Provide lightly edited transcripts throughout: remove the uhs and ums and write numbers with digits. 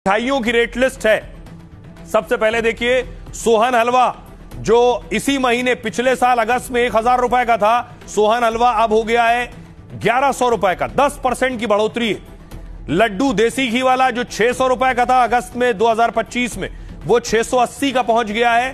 मिठाइयों की rate list है। सबसे पहले देखिए सोहन हलवा, जो इसी महीने पिछले साल अगस्त में 1000 रुपए का था, सोहन हलवा अब हो गया है 1100 रुपए का, 10% की बढ़ोतरी है। लड्डू देसी घी वाला जो 600 रुपए का था अगस्त में 2025 में, वो 680 का पहुंच गया है,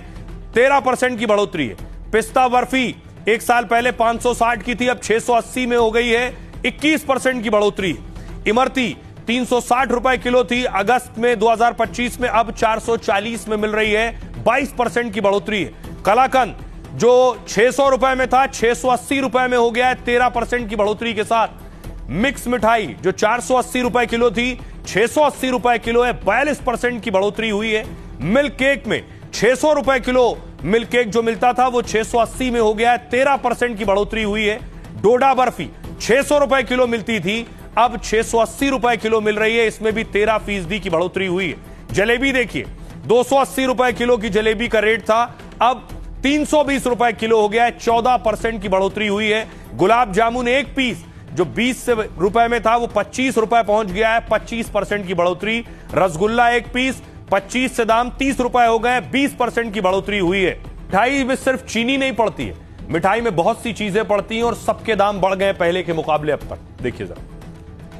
13% की बढ़ोतरी है। पिस्ता बर्फी एक साल पहले 560 की थी, अब 680 में हो गई है, 21% की बढ़ोतरी है। इमरती 360 रुपए किलो थी अगस्त में 2025 में, अब 440 में मिल रही है, 22% की बढ़ोतरी है। कलाकंद जो 600 रुपए में था 680 रुपए में हो गया है, 13% की बढ़ोतरी के साथ। मिक्स मिठाई जो 480 रुपए किलो थी 680 रुपए किलो है, 42% की बढ़ोतरी हुई है। मिल्क केक में 600 रुपए किलो मिल्क केक जो मिलता था वो 680 में हो गया है, 13% की बढ़ोतरी हुई है। डोडा बर्फी 600 रुपए किलो मिलती थी, अब 680 रुपए किलो मिल रही है, इसमें भी 13% की बढ़ोतरी हुई है। जलेबी देखिए 280 रुपए किलो की जलेबी का रेट था, अब 320 रुपए किलो हो गया है, 14% की बढ़ोतरी हुई है। गुलाब जामुन एक पीस जो 20 रुपए में था वो 25 रुपए पहुंच गया है, 25% की बढ़ोतरी। रसगुल्ला एक पीस 25 से दाम 30 रुपए हो गए, 20% की बढ़ोतरी हुई है। मिठाई में सिर्फ चीनी नहीं पड़ती है, मिठाई में बहुत सी चीजें पड़ती हैं और सबके दाम बढ़ गए पहले के मुकाबले अब तक। देखिए जरा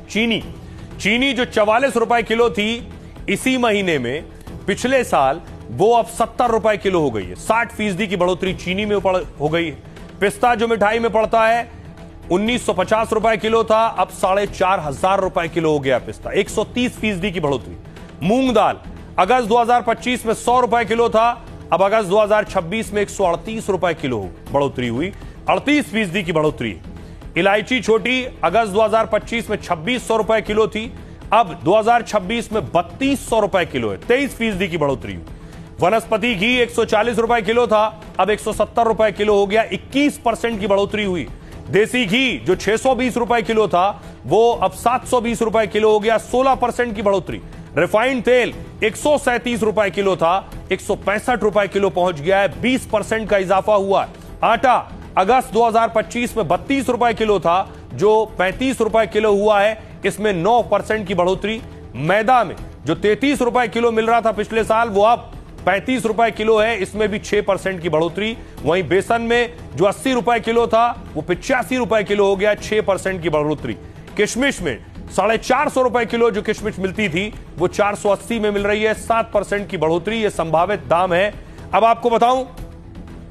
चीनी जो 44 रुपए किलो थी इसी महीने में पिछले साल, वो अब 70 रुपए किलो हो गई है, 60% की बढ़ोतरी चीनी में हो गई है। पिस्ता जो मिठाई में पड़ता है 1950 रुपए किलो था, अब 4500 रुपए किलो हो गया पिस्ता, 130% की बढ़ोतरी। मूंग दाल अगस्त 2025 में 100 रुपए किलो था, अब अगस्त 2026 में 138 रुपए किलो बढ़ोतरी हुई, 38% की बढ़ोतरी। इलायची छोटी अगस्त 2025 में 2600 रुपए किलो थी, अब 2026 में 3200 रुपए किलो है, 23% की बढ़ोतरी। वनस्पति घी 140 रुपए किलो था, अब 170 रुपए किलो हो गया, 21% की बढ़ोतरी हुई। देसी घी जो 620 रुपए किलो था वो अब 720 रुपए किलो हो गया, 16% की बढ़ोतरी। रिफाइंड तेल 137 रुपए किलो था, 165 रुपए किलो पहुंच गया है, 20% का इजाफा हुआ है। आटा अगस्त 2025 में 32 रुपए किलो था, जो 35 रुपए किलो हुआ है, इसमें 9% की बढ़ोतरी। मैदा में जो 33 रुपए किलो मिल रहा था पिछले साल, वो अब 35 रुपए किलो है, इसमें भी 6% की बढ़ोतरी। वहीं बेसन में जो 80 रुपए किलो था वो 85 रुपए किलो हो गया, 6% की बढ़ोतरी। किशमिश में 450 रुपए किलो जो किशमिश मिलती थी वो 480 में मिल रही है, 7% की बढ़ोतरी। ये संभावित दाम है। अब आपको बताऊं,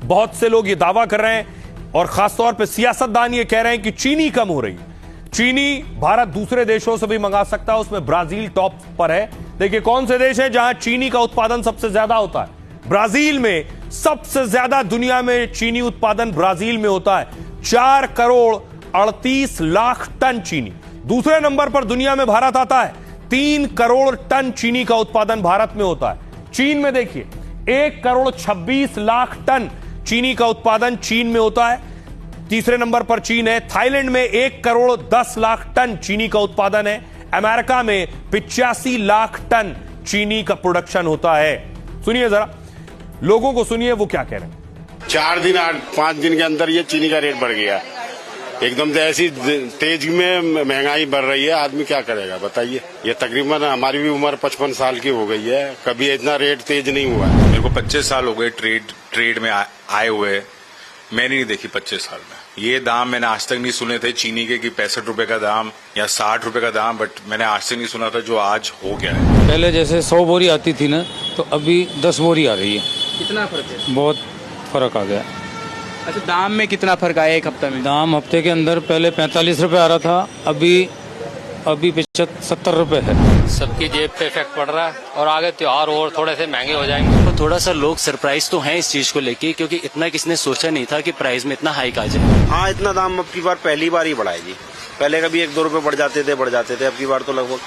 बहुत से लोग ये दावा कर रहे हैं और खासतौर पर सियासतदान ये कह रहे हैं कि चीनी कम हो रही है। चीनी भारत दूसरे देशों से भी मंगा सकता है, उसमें ब्राजील टॉप पर है। देखिए कौन से देश है जहां चीनी का उत्पादन सबसे ज्यादा होता है? ब्राजील में सबसे ज्यादा दुनिया में चीनी उत्पादन ब्राजील में होता है, 4 करोड़ 38 लाख टन चीनी। दूसरे नंबर पर दुनिया में भारत आता है, 3 करोड़ टन चीनी का उत्पादन भारत में होता है। चीन में देखिए 1 करोड़ 26 लाख टन चीनी का उत्पादन चीन में होता है, तीसरे नंबर पर चीन है। थाईलैंड में 1 करोड़ 10 लाख टन चीनी का उत्पादन है। अमेरिका में 85 लाख टन चीनी का प्रोडक्शन होता है। सुनिए जरा, लोगों को सुनिए वो क्या कह रहे हैं। 4 दिन 5 दिन के अंदर ये चीनी का रेट बढ़ गया एकदम से, ऐसी तेज में महंगाई बढ़ रही है, आदमी क्या करेगा बताइए। ये तकरीबन हमारी भी उम्र 55 साल की हो गई है, कभी इतना रेट तेज नहीं हुआ है। मेरे को 25 साल हो गए ट्रेड में आए हुए, मैंने नहीं देखी 25 साल में ये दाम। मैंने आज तक नहीं सुने थे चीनी के कि 65 रुपए का दाम या 60 रुपए का दाम, बट मैंने आज तक नहीं सुना था जो आज हो गया है। पहले जैसे 100 बोरी आती थी ना, तो अभी 10 बोरी आ रही है। कितना फर्क है? बहुत फर्क आ गया। अच्छा, दाम में कितना फर्क आया एक हफ्ते में? दाम हफ्ते के अंदर पहले 45 रुपए आ रहा था, अभी 70 रुपए है। सबकी जेब पे इफेक्ट पड़ रहा है और आगे त्योहार और थोड़े से महंगे हो जाएंगे। तो थोड़ा सा लोग सरप्राइज तो हैं इस चीज को लेके, क्योंकि इतना किसने सोचा नहीं था कि प्राइस में इतना हाइक आ जाए। हाँ, इतना दाम अब की बार पहली बार ही बढ़ा है जी। पहले कभी 1-2 रुपए बढ़ जाते थे, अब की बार तो लगभग